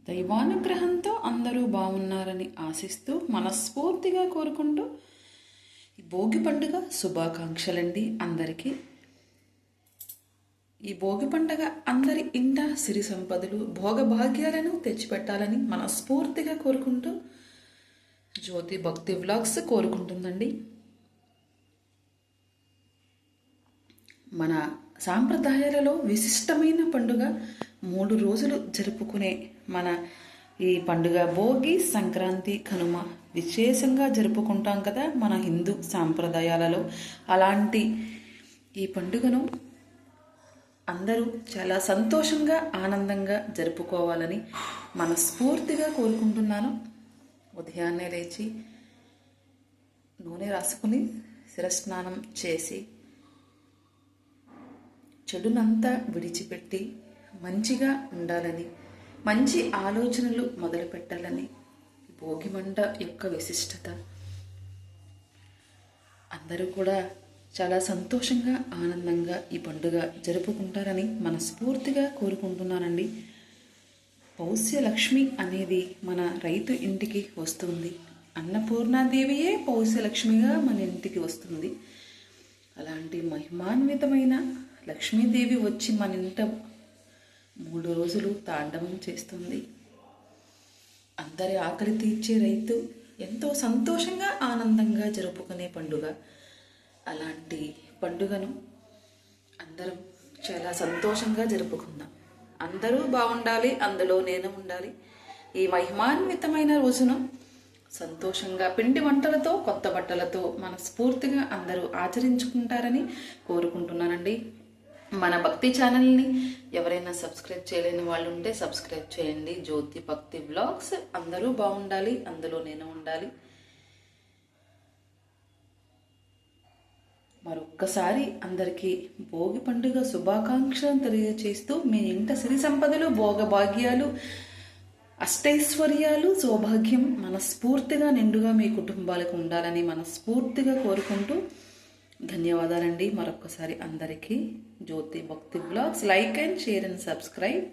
దైవానుగ్రహంతో అందరూ బాగున్నారని ఆశిస్తూ మనస్ఫూర్తిగా కోరుకుంటూ ఈ భోగి పండుగ శుభాకాంక్షలండి అందరికీ. ఈ భోగి పండుగ అందరి ఇంట సిరి సంపదలు భోగభాగ్యాలను తెచ్చిపెట్టాలని మనస్ఫూర్తిగా కోరుకుంటూ జ్యోతి భక్తి వ్లాగ్స్ కోరుకుంటుందండి. మన సాంప్రదాయాలలో విశిష్టమైన పండుగ 3 రోజులు జరుపుకునే మన ఈ పండుగ భోగి, సంక్రాంతి, కనుమ విశేషంగా జరుపుకుంటాం కదా మన హిందూ సాంప్రదాయాలలో. అలాంటి ఈ పండుగను అందరూ చాలా సంతోషంగా ఆనందంగా జరుపుకోవాలని మనస్ఫూర్తిగా కోరుకుంటున్నాను. ఉదయాన్నే లేచి నూనె రాసుకుని శిరస్నానం చేసి చెడునంతా విడిచిపెట్టి మంచిగా ఉండాలని, మంచి ఆలోచనలు మొదలు పెట్టాలని భోగి మంట యొక్క విశిష్టత. అందరూ కూడా చాలా సంతోషంగా ఆనందంగా ఈ పండుగ జరుపుకుంటారని మనస్ఫూర్తిగా కోరుకుంటున్నానండి. పౌష్యలక్ష్మి అనేది మన రైతు ఇంటికి వస్తుంది. అన్నపూర్ణాదేవియే పౌష్యలక్ష్మిగా మన ఇంటికి వస్తుంది. అలాంటి మహిమాన్వితమైన లక్ష్మీదేవి వచ్చి మన ఇంట 3 రోజులు తాండవం చేస్తుంది. అందరి ఆకలి తీర్చే రైతు ఎంతో సంతోషంగా ఆనందంగా జరుపుకునే పండుగ. అలాంటి పండుగను అందరం చాలా సంతోషంగా జరుపుకుందాం. అందరూ బాగుండాలి, అందులో నేను ఉండాలి. ఈ మహిమాన్వితమైన రోజును సంతోషంగా పిండి వంటలతో, కొత్త బట్టలతో మనస్ఫూర్తిగా అందరూ ఆచరించుకుంటారని కోరుకుంటున్నానండి. మన భక్తి ఛానల్ని ఎవరైనా సబ్స్క్రైబ్ చేయలేని వాళ్ళు ఉంటే సబ్స్క్రైబ్ చేయండి. జ్యోతి భక్తి వ్లాగ్స్. అందరూ బాగుండాలి, అందులో నేను ఉండాలి. మరొక్కసారి అందరికీ భోగి పండుగ శుభాకాంక్షలను తెలియజేస్తూ మీ ఇంట సిరి సంపదలు, భోగభాగ్యాలు, అష్టైశ్వర్యాలు, సౌభాగ్యం మనస్ఫూర్తిగా నిండుగా మీ కుటుంబాలకు ఉండాలని మనస్ఫూర్తిగా కోరుకుంటూ ధన్యవాదాలండి. మరొక్కసారి అందరికీ జ్యోతి భక్తి vlogs like and share and subscribe.